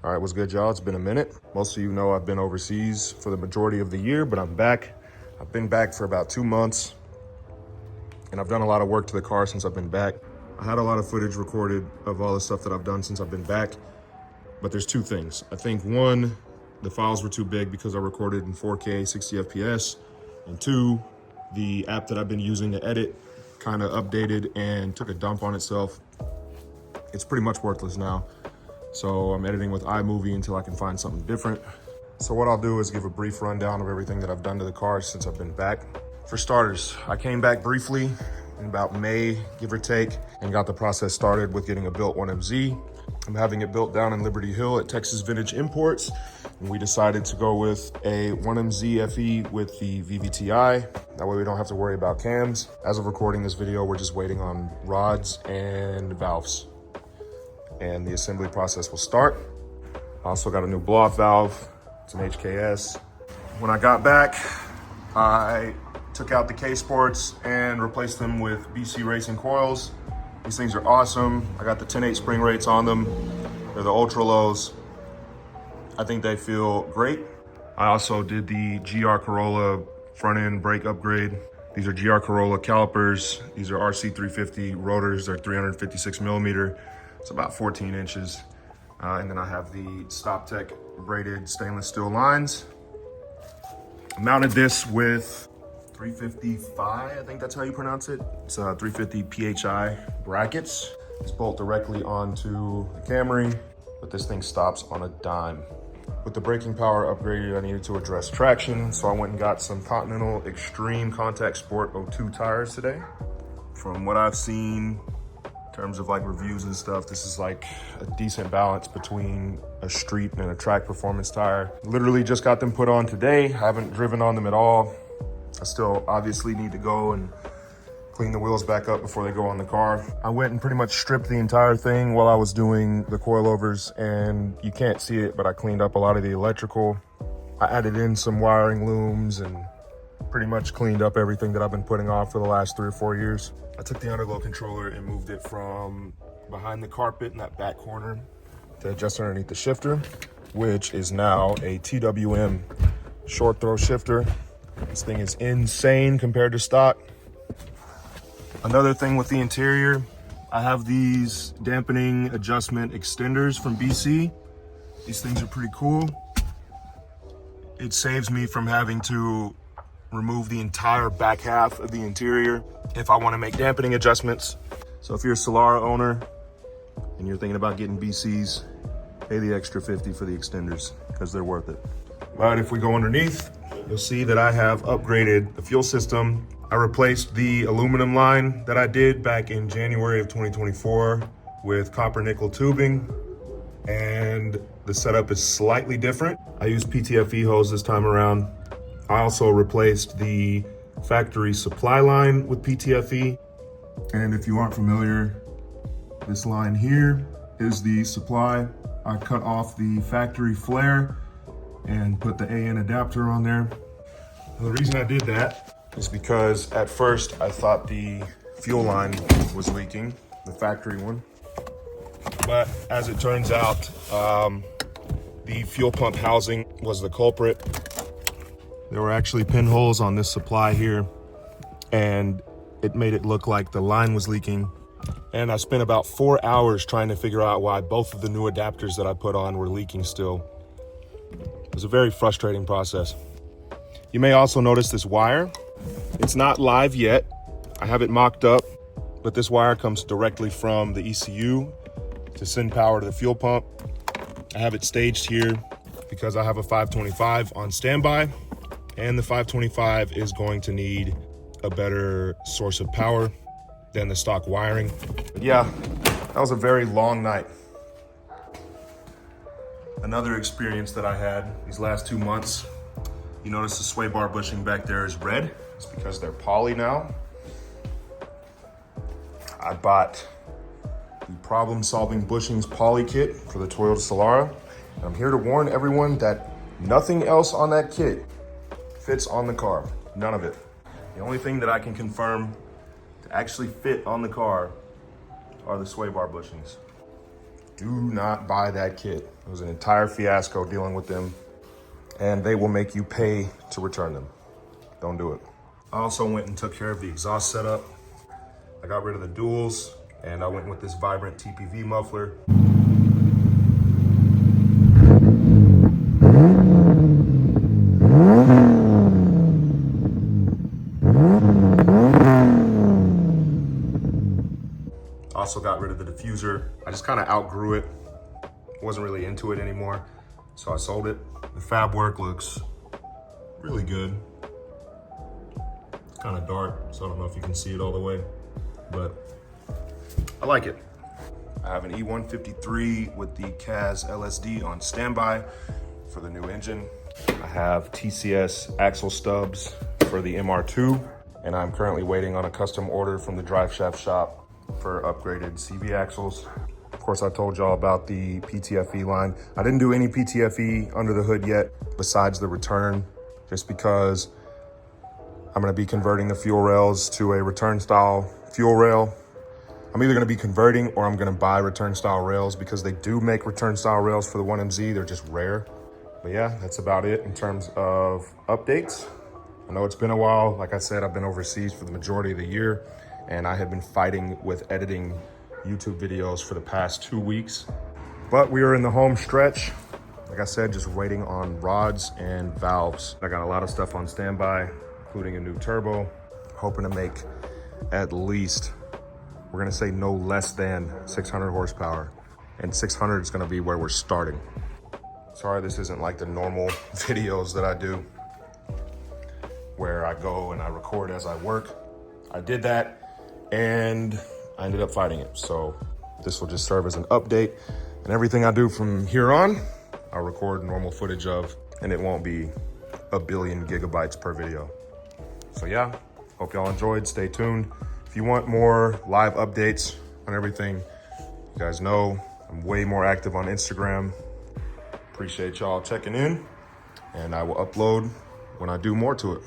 All right, what's good, y'all? It's been a minute. Most of you know I've been overseas for the majority of the year, but I'm back. I've been back for about 2 months, and I've done a lot of work to the car since I've been back. I had a lot of footage recorded of all the stuff that I've done since I've been back, but there's two things. I think one, the files were too big because I recorded in 4K, 60 FPS, and two, the app that I've been using to edit kind of updated and took a dump on itself. It's pretty much worthless now. So I'm editing with iMovie until I can find something different. So what I'll do is give a brief rundown of everything that I've done to the car since I've been back. For starters, I came back briefly in about May, give or take, and got the process started with getting a built 1MZ. I'm having it built down in Liberty Hill at Texas Vintage Imports. And we decided to go with a 1MZ FE with the VVTi. That way we don't have to worry about cams. As of recording this video, we're just waiting on rods and valves, and the assembly process will start. I also got a new blow-off valve. It's an HKS. When I got back, I took out the K-Sports and replaced them with BC Racing coils. These things are awesome. I got the 10/8 spring rates on them. They're the ultra lows. I think they feel great. I also did the GR Corolla front end brake upgrade. These are GR Corolla calipers. These are RC350 rotors. They're 356 millimeter. It's about 14 inches. And then I have the StopTech braided stainless steel lines. I mounted this with 355, I think that's how you pronounce it. It's 350 PHI brackets. It's bolt directly onto the Camry, but this thing stops on a dime. With the braking power upgraded, I needed to address traction, so I went and got some Continental Extreme Contact Sport 02 tires today. From what I've seen, in terms of like reviews and stuff, this is like a decent balance between a street and a track performance tire. Literally just got them put on today. I haven't driven on them at all. I still obviously need to go and clean the wheels back up before they go on the car. I went and pretty much stripped the entire thing while I was doing the coilovers, and you can't see it, but I cleaned up a lot of the electrical. I added in some wiring looms and pretty much cleaned up everything that I've been putting off for the last 3 or 4 years. I took the underglow controller and moved it from behind the carpet in that back corner to just underneath the shifter, which is now a TWM short throw shifter. This thing is insane compared to stock. Another thing with the interior, I have these dampening adjustment extenders from BC. These things are pretty cool. It saves me from having to remove the entire back half of the interior if I want to make dampening adjustments. So if you're a Solara owner and you're thinking about getting BCs, pay the extra 50 for the extenders because they're worth it. But if we go underneath, you'll see that I have upgraded the fuel system. I replaced the aluminum line that I did back in January of 2024 with copper nickel tubing, and the setup is slightly different. I used PTFE hose this time around. I also replaced the factory supply line with PTFE. And if you aren't familiar, this line here is the supply. I cut off the factory flare and put the AN adapter on there. The reason I did that is because at first I thought the fuel line was leaking, the factory one. But as it turns out, the fuel pump housing was the culprit. There were actually pinholes on this supply here, and it made it look like the line was leaking. And I spent about 4 hours trying to figure out why both of the new adapters that I put on were leaking still. It was a very frustrating process. You may also notice this wire. It's not live yet. I have it mocked up, but this wire comes directly from the ECU to send power to the fuel pump. I have it staged here because I have a 525 on standby, and the 525 is going to need a better source of power than the stock wiring. But yeah, that was a very long night. Another experience that I had these last 2 months, you notice the sway bar bushing back there is red. It's because they're poly now. I bought the Problem Solving Bushings Poly Kit for the Toyota Solara. And I'm here to warn everyone that nothing else on that kit fits on the car, none of it. The only thing that I can confirm to actually fit on the car are the sway bar bushings. Do not buy that kit. It was an entire fiasco dealing with them, and they will make you pay to return them. Don't do it. I also went and took care of the exhaust setup. I got rid of the duals, and I went with this Vibrant TPV muffler. Also got rid of the diffuser. I just kind of outgrew it. Wasn't really into it anymore, so I sold it. The fab work looks really good. It's kind of dark, so I don't know if you can see it all the way, but I like it. I have an E153 with the CAS LSD on standby for the new engine. I have TCS axle stubs for the MR2, and I'm currently waiting on a custom order from the drive shaft shop for upgraded CV axles. Of course, I told y'all about the PTFE line. I didn't do any PTFE under the hood yet, besides the return, just because I'm gonna be converting the fuel rails to a return style fuel rail. I'm either gonna be converting or I'm gonna buy return style rails, because they do make return style rails for the 1MZ, they're just rare. But yeah, that's about it in terms of updates. I know it's been a while. Like I said, I've been overseas for the majority of the year, and I have been fighting with editing YouTube videos for the past 2 weeks. But we are in the home stretch. Like I said, just waiting on rods and valves. I got a lot of stuff on standby, including a new turbo. Hoping to make at least, we're gonna say no less than 600 horsepower. And 600 is gonna be where we're starting. Sorry, this isn't like the normal videos that I do, where I go and I record as I work. I did that, and I ended up fighting it. So this will just serve as an update, and everything I do from here on, I'll record normal footage of, and it won't be a billion gigabytes per video. So yeah, hope y'all enjoyed. Stay tuned. If you want more live updates on everything, you guys know I'm way more active on Instagram. Appreciate y'all checking in, and I will upload when I do more to it.